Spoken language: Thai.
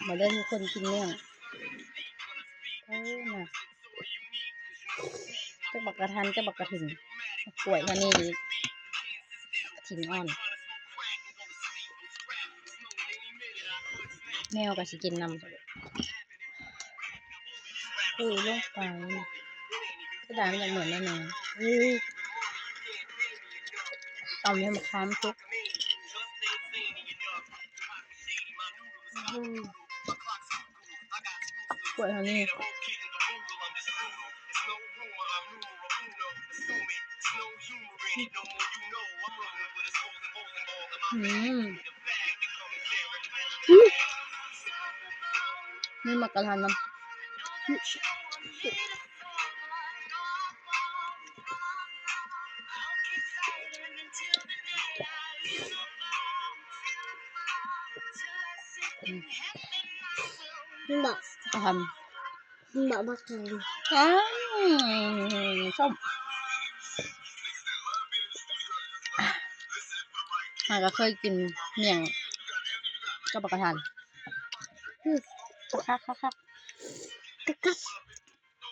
มาเล่นคนกินเมี่ยงน่ะเจ้าบักกระทันเจ้าบักกระถิ่นป่วยท่านี่ดีถิ่นอ่อนแมวก็สิกินนำลงไปกระดานมันเหมือนแน่นอนต่อมให้มันค้ามทุกป่วยท่านี่นี่มักกะทันน้ำบอกกะทบอกบักทันส้มก็เคยกินเมี่ยงกับบักกะทันคัก